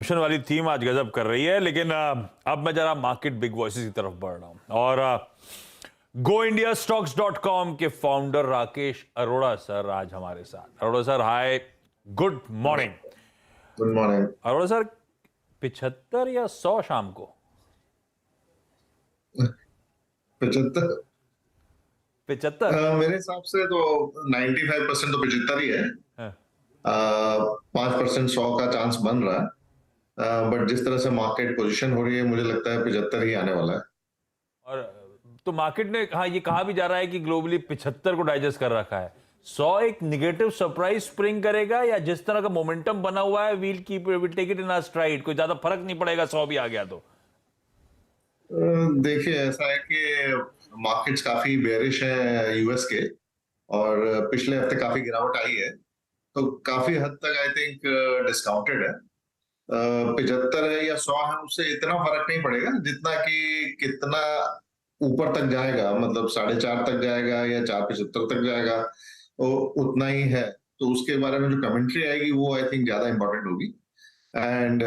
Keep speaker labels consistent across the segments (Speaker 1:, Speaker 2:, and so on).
Speaker 1: Mission वाली theme आज गजब कर रही है, लेकिन अब मैं जरा मार्केट बिग वॉइसेस की तरफ बढ़ रहा हूं और गो इंडिया स्टॉक्स .com के फाउंडर राकेश अरोड़ा सर आज हमारे साथ। Arora sir, hi, good morning.
Speaker 2: Good morning.
Speaker 1: Arora sir, 75 या 100 शाम को?
Speaker 2: 75।
Speaker 1: 75?
Speaker 2: मेरे हिसाब से तो 95% तो 75 ही है।
Speaker 1: हाँ।
Speaker 2: 5% 100 का चांस बन रहा है। बट जिस तरह से मार्केट पोजीशन हो रही है, मुझे लगता है 75 ही आने वाला है।
Speaker 1: और तो मार्केट ने ये कहा भी जा रहा है कि ग्लोबली 75 को डाइजेस्ट कर रखा है। 100 एक निगेटिव सरप्राइज स्प्रिंग करेगा, या जिस तरह का मोमेंटम बना हुआ है will take it in our stride, कोई ज्यादा फर्क नहीं पड़ेगा 100 भी आ गया तो?
Speaker 2: देखिए, ऐसा है कि मार्केट्स काफी बेयरिश है यूएस के, और पिछले हफ्ते काफी गिरावट आई है, तो काफी हद तक आई थिंक डिस्काउंटेड है। 75 है या 100 है, उससे इतना फर्क नहीं पड़ेगा जितना कि कितना ऊपर तक जाएगा, मतलब 4.5 तक जाएगा या 4.75 तक जाएगा, वो उतना ही है। तो उसके बारे में जो कमेंट्री आएगी वो आई थिंक ज्यादा इंपॉर्टेंट होगी। एंड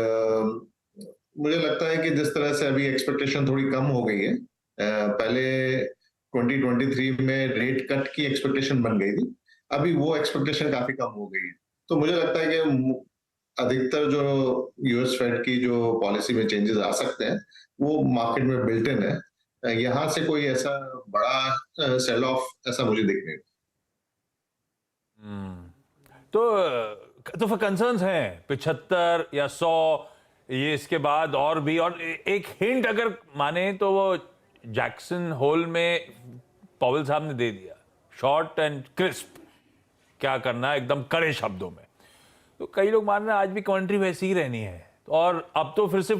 Speaker 2: मुझे लगता है कि जिस तरह से अभी एक्सपेक्टेशन थोड़ी कम हो गई है, पहले 2023 में रेट कट की एक्सपेक्टेशन बन गई थी, अभी वो एक्सपेक्टेशन काफी कम हो गई है। तो मुझे लगता है कि अधिकतर जो यूएस फेड की जो पॉलिसी में चेंजेस आ सकते हैं, वो मार्केट में बिल्ट इन है। यहाँ से कोई ऐसा बड़ा सेल ऑफ ऐसा मुझे दिख नहीं।
Speaker 1: तो फिर कंसर्न्स हैं 75 या 100, ये इसके बाद और भी। और एक हिंट अगर माने तो वो जैक्सन होल में पॉवेल साहब ने दे दिया, शॉर्ट एंड क्रिस्प, क्या करना है एकदम कड़े शब्दों में। तो कई लोग मान रहे हैं आज भी कमेंट्री वैसी ही रहनी है, और अब तो फिर से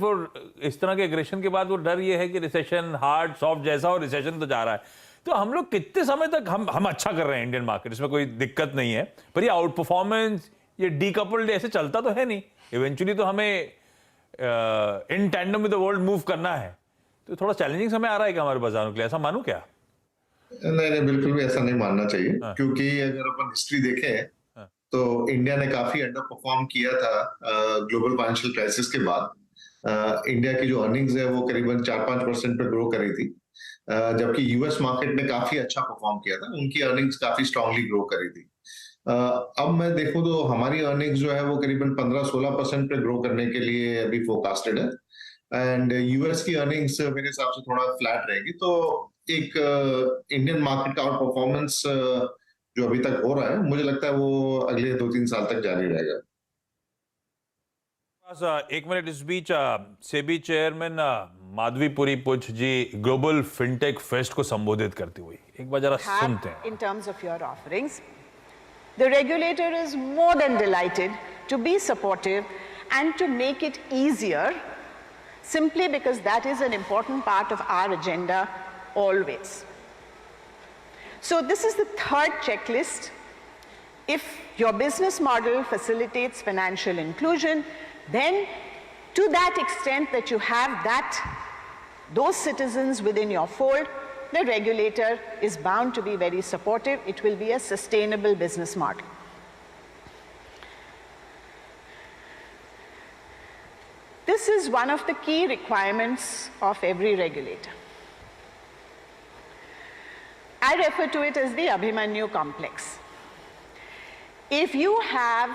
Speaker 1: इस तरह के एग्रेशन के बाद वो डर ये है कि रिसेशन हार्ड सॉफ्ट जैसा हो, रिसेशन तो जा रहा है। तो हम लोग कितने समय तक हम अच्छा कर रहे हैं इंडियन मार्केट, इसमें कोई दिक्कत नहीं है, पर ये आउट परफॉर्मेंस, ये डीकपल्ड ऐसे चलता तो है नहीं। इवेंचुअली तो हमें in tandem with the world move करना है। तो थोड़ा चैलेंजिंग समय आ रहा है क्या हमारे बाजारों के लिए, ऐसा मानूं क्या?
Speaker 2: नहीं नहीं, बिल्कुल भी ऐसा नहीं मानना चाहिए,
Speaker 1: हाँ,
Speaker 2: क्योंकि अगर अपन हिस्ट्री देखें
Speaker 1: हाँ।
Speaker 2: तो इंडिया ने काफी अंडर परफॉर्म किया था ग्लोबल फाइनेंशियल क्राइसिस के बाद। इंडिया की जो अर्निंग्स है वो करीबन 4-5% पे ग्रो करी थी, जबकि यूएस मार्केट ने काफी अच्छा परफॉर्म किया था, उनकी अर्निंग्स काफी स्ट्रांगली ग्रो करी थी। अब मैं देखूं तो हमारी अर्निंग्स जो है वो करीबन 15-16% पे ग्रो करने के लिए अभी फोरकास्टेड है, एंड यूएस की अर्निंग्स मेरे हिसाब से थोड़ा फ्लैट रहेगी। तो एक इंडियन मार्केट का आउट परफॉर्मेंस जो अभी तक हो रहा है, मुझे लगता है वो अगले 2-3 साल तक जारी रहेगा।
Speaker 1: एक मिनट, इस बीच सेबी चेयरमैन माधवीपुरी पुछ जी ग्लोबल फिनटेक फेस्ट को संबोधित करती हुई एक बार जरा सुनते हैं।
Speaker 3: In terms of your offerings, the regulator is more than delighted to be supportive and to make it easier, simply because that is an important part of our agenda always. So this is the third checklist. If your business model facilitates financial inclusion, then to that extent that you have those citizens within your fold, the regulator is bound to be very supportive. It will be a sustainable business model. This is one of the key requirements of every regulator. I refer to it as the Abhimanyu complex. If you have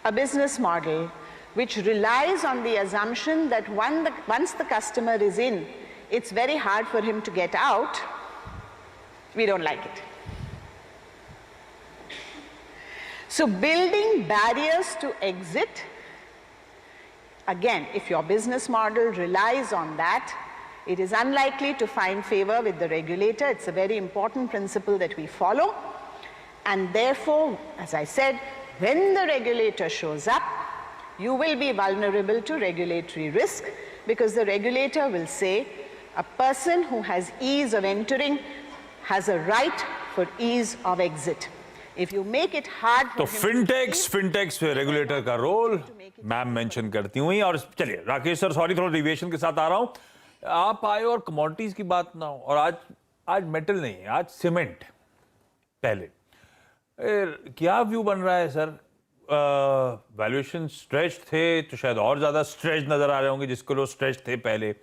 Speaker 3: a business model which relies on the assumption that once the customer is in, it's very hard for him to get out, we don't like it. So building barriers to exit, again, if your business model relies on that, it is unlikely to find favor with the regulator. It's a very important principle that we follow. And therefore, as I said, when the regulator shows up, you will be vulnerable to regulatory risk, because the regulator will say a person who has ease of entering has a right for ease of exit. If you make it hard for
Speaker 1: तो
Speaker 3: him
Speaker 1: फिनटेक्स regulator का role ma'am mention करती हुई। और चलिए Rakesh sir, sorry थोड़ा deviation के साथ आ रहा हूं, आप आए और कमोडिटीज की बात ना हो, और आज मेटल नहीं है, आज सीमेंट। पहले क्या व्यू बन रहा है सर वैल्यूएशन स्ट्रेच थे तो शायद और ज्यादा स्ट्रेच नजर आ रहे होंगे जिसको लोग स्ट्रेच थे पहले।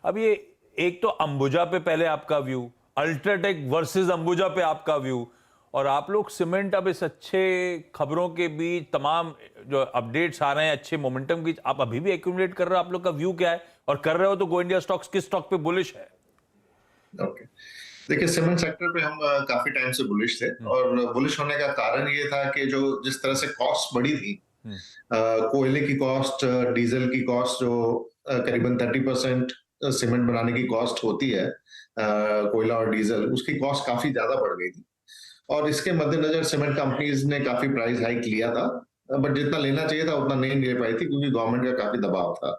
Speaker 1: अब ये एक तो अंबुजा पे पहले आपका व्यू, अल्ट्राटेक वर्सेस अंबुजा पे आपका व्यू, और आप लोग सीमेंट अब इस अच्छे खबरों के बीच तमाम जो अपडेट्स आ रहे हैं अच्छे मोमेंटम की, आप अभी भी एक्यूमुलेट कर रहे हो, आप लोग का व्यू क्या है? और कर रहे हो तो गो इंडिया स्टॉक्स किस स्टॉक पे बुलिश है?
Speaker 2: ओके, देखिए सीमेंट सेक्टर पे हम काफी टाइम से बुलिश थे, और बुलिश होने का कारण ये था कि जो जिस तरह से कॉस्ट बढ़ी थी, कोयले की कॉस्ट, डीजल की कॉस्ट जो करीबन 30% सीमेंट बनाने की कॉस्ट होती है, कोयला और डीजल, उसकी कॉस्ट काफी ज्यादा बढ़ गई थी। और इसके मद्देनजर सीमेंट कंपनीज ने काफी प्राइस हाइक लिया था, बट जितना लेना चाहिए था उतना नहीं ले पाई थी क्योंकि गवर्नमेंट का काफी दबाव था।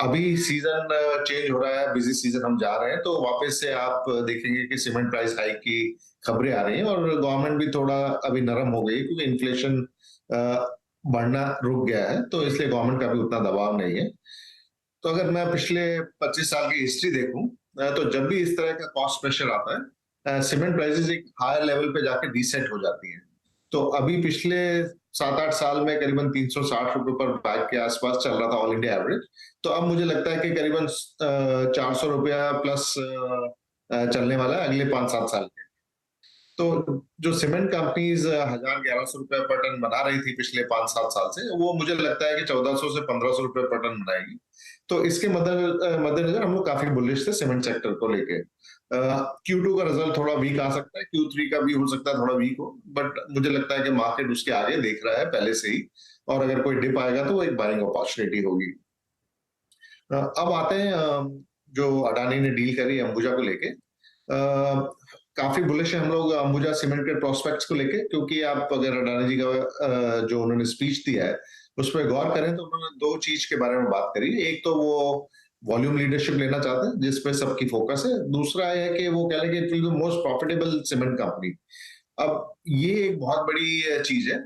Speaker 2: अभी सीजन चेंज हो रहा है, बिजी सीजन हम जा रहे हैं, तो वापस से आप देखेंगे कि सीमेंट प्राइस हाइक की खबरें आ रही हैं, और गवर्नमेंट भी थोड़ा अभी नरम हो गई क्योंकि इन्फ्लेशन बढ़ना रुक गया है, तो इसलिए गवर्नमेंट का भी उतना दबाव नहीं है। तो अगर मैं पिछले 25 साल की हिस्ट्री देखूं, तो जब भी इस तरह का कॉस्ट प्रेशर आता है, सीमेंट प्राइसेस एक हायर लेवल पे जाके रीसेट हो जाती हैं। तो अभी पिछले 7-8 साल में करीबन 360 रुपए पर बैग के आसपास चल रहा था ऑल इंडिया एवरेज। तो अब मुझे लगता है कि करीबन 400 रुपया प्लस चलने वाला है अगले 5-7 साल के। तो जो सीमेंट कंपनीज 1,000-1,100 रुपए पर टन बना रही थी पिछले 5-7 साल से, वो मुझे लगता है कि 1,400 से 1,500 रुपए पर टन बनाएगी। तो इसके मद्देनजर हम लोग काफी बुलिश थे सीमेंट सेक्टर को लेके। Q2 का रिजल्ट थोड़ा वीक आ सकता है, Q3 का भी हो सकता है थोड़ा वीक हो, बट मुझे लगता है कि मार्केट उसके आगे देख रहा है पहले से ही, और अगर कोई डिप आएगा तो वो एक बाइंग अपॉर्चुनिटी होगी। अब आते हैं जो अडानी ने डील करी अंबुजा को लेके। काफी बुलिश है हम लोग अंबुजा सीमेंट के प्रोस्पेक्ट्स को लेके, क्योंकि आप अगर अडानी जी का जो उन्होंने स्पीच दिया है उस पर गौर करें तो उन्होंने दो चीज के बारे में बात करी। एक तो वो वॉल्यूम लीडरशिप लेना चाहते हैं जिसपे सबकी फोकस है, दूसरा है कि वो कह रहे हैं कि it will be most profitable cement company. अब ये एक बहुत बड़ी चीज है।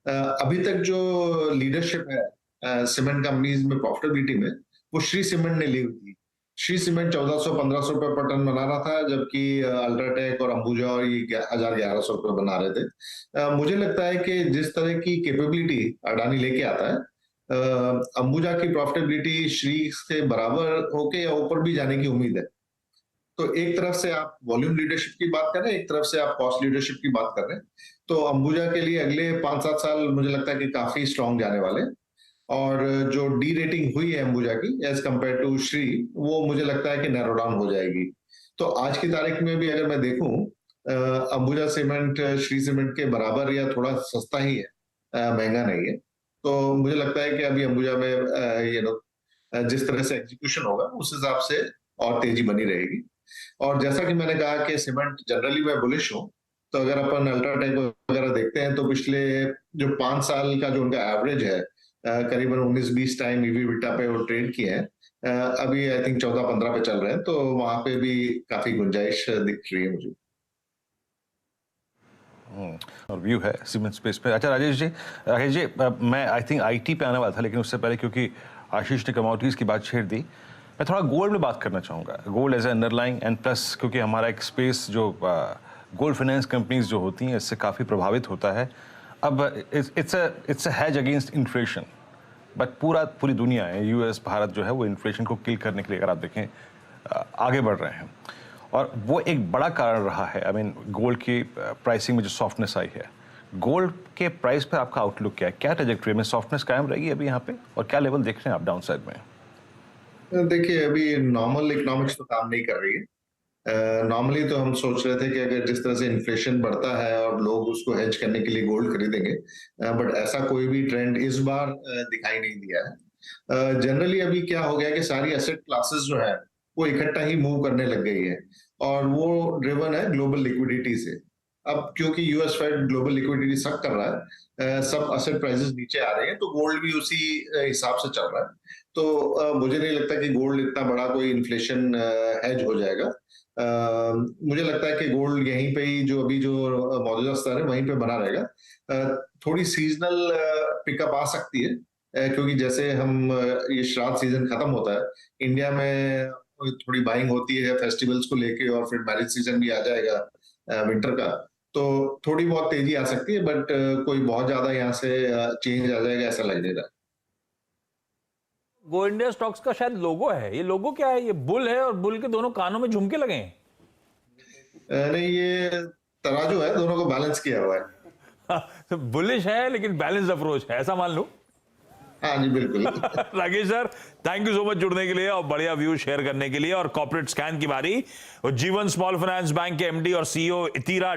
Speaker 2: अभी तक जो लीडरशिप है सीमेंट कंपनीज में प्रॉफिटेबिलिटी में, वो श्री सीमेंट ने ली हुई थी। श्री सीमेंट 1,400-1,500 रुपए पर टन बना रहा था, जबकि अल्ट्राटेक और अंबुजा और ये 1,000-1,100 रुपए बना रहे थे। मुझे लगता है कि जिस तरह की कैपेबिलिटी अडानी लेके आता है, अंबुजा की प्रॉफिटेबिलिटी श्री से बराबर होके या ऊपर भी जाने की उम्मीद है। तो एक तरफ से आप वॉल्यूम लीडरशिप की बात कर रहे हैं, एक तरफ से आप कॉस्ट लीडरशिप की बात कर रहे हैं, तो अंबुजा के लिए अगले 5-7 साल मुझे लगता है कि काफी स्ट्रॉन्ग जाने वाले हैं। और जो डी रेटिंग हुई है अंबुजा की एज कंपेयर टू श्री, वो मुझे लगता है कि नैरो डाउन हो जाएगी। तो आज की तारीख में भी अगर मैं देखूं, अंबुजा सीमेंट श्री सीमेंट के बराबर या थोड़ा सस्ता ही है, महंगा नहीं है। तो मुझे लगता है कि अभी अंबुजा में जिस तरह से एग्जीक्यूशन होगा उस हिसाब से और तेजी बनी रहेगी। और जैसा कि मैंने कहा कि सीमेंट जनरली मैं बुलिश हूँ, तो अगर अपन अल्ट्राटेक वगैरह देखते हैं तो पिछले जो 5 साल का जो उनका एवरेज है, करीबन 19-20 टाइम ईवी/बिटा पे वो ट्रेड किए हैं। अभी आई थिंक 14-15 पे चल रहे हैं, तो वहां पे भी काफी गुंजाइश दिख रही है मुझे।
Speaker 4: और व्यू है सीमेंट स्पेस पे। अच्छा राजेश जी, मैं आई थिंक आईटी पे आने वाला था, लेकिन उससे पहले क्योंकि आशीष ने कमोडिटीज़ की बात छेड़ दी, मैं थोड़ा गोल्ड में बात करना चाहूँगा। Gold as a underlying, and plus क्योंकि हमारा एक स्पेस जो गोल्ड फाइनेंस कंपनीज जो होती हैं इससे काफ़ी प्रभावित होता है। अब it's a has against inflation, but पूरी दुनिया है, यूएस, भारत जो है वो इन्फ्लेशन को किल करने के लिए अगर आप देखें आगे बढ़ रहे हैं, और वो एक बड़ा कारण रहा है। आई मीन गोल्ड की प्राइसिंग में जो सॉफ्टनेस आई है, गोल्ड के प्राइस पर आपका आउटलुक क्या है? क्या ट्रैजेक्टरी में सॉफ्टनेस कायम रहेगी अभी यहाँ पे, और क्या लेवल देख रहे हैं आप डाउन साइड में?
Speaker 2: देखिए, अभी नॉर्मल इकोनॉमिक्स तो काम नहीं कर रही है। नॉर्मली तो हम सोच रहे थे कि अगर जिस तरह से इन्फ्लेशन बढ़ता है और लोग उसको हेज करने के लिए गोल्ड खरीदेंगे, बट ऐसा कोई भी ट्रेंड इस बार दिखाई नहीं दिया है। जनरली अभी क्या हो गया कि सारी एसेट क्लासेस जो है वो इकट्ठा ही मूव करने लग गई है, और वो ड्रिवन है ग्लोबल लिक्विडिटी से। अब क्योंकि यूएस फेड ग्लोबल लिक्विडिटी सक कर रहा है, सब एसेट प्राइसेस नीचे आ रहे हैं, तो गोल्ड भी उसी हिसाब से चल रहा है। तो मुझे नहीं लगता कि गोल्ड इतना बड़ा कोई इन्फ्लेशन हेज हो जाएगा। मुझे लगता है कि गोल्ड यहीं पे ही जो अभी जो मौजूदा स्तर है वहीं पे बना रहेगा। थोड़ी सीजनल पिकअप आ सकती है, क्योंकि जैसे हम ये श्राद्ध सीजन खत्म होता है, इंडिया में थोड़ी बाइंग होती है फेस्टिवल्स को लेके, और फिर मैरिज सीजन भी आ जाएगा विंटर का। तो थोड़ी बहुत तेजी आ सकती है, बट कोई बहुत ज्यादा यहाँ से चेंज आ जाएगा ऐसा लग नहीं रहा।
Speaker 1: गो इंडिया स्टॉक्स का शायद लोगो है, ये लोगो क्या है? ये बुल है और बुल के दोनों कानों में झुमके लगे हैं।
Speaker 2: नहीं, ये तराजू है, दोनों को बैलेंस किया हुआ है।
Speaker 1: बुलिश है लेकिन बैलेंस अप्रोच है, ऐसा मान लो।
Speaker 2: हाँ जी, बिल्कुल।
Speaker 1: Rakesh sir, thank you so much जुड़ने के लिए और बढ़िया व्यू शेयर करने के लिए। और कॉर्पोरेट स्कैन की बारी, जीवन स्मॉल फाइनेंस बैंक के एमडी और सीईओ इतीरा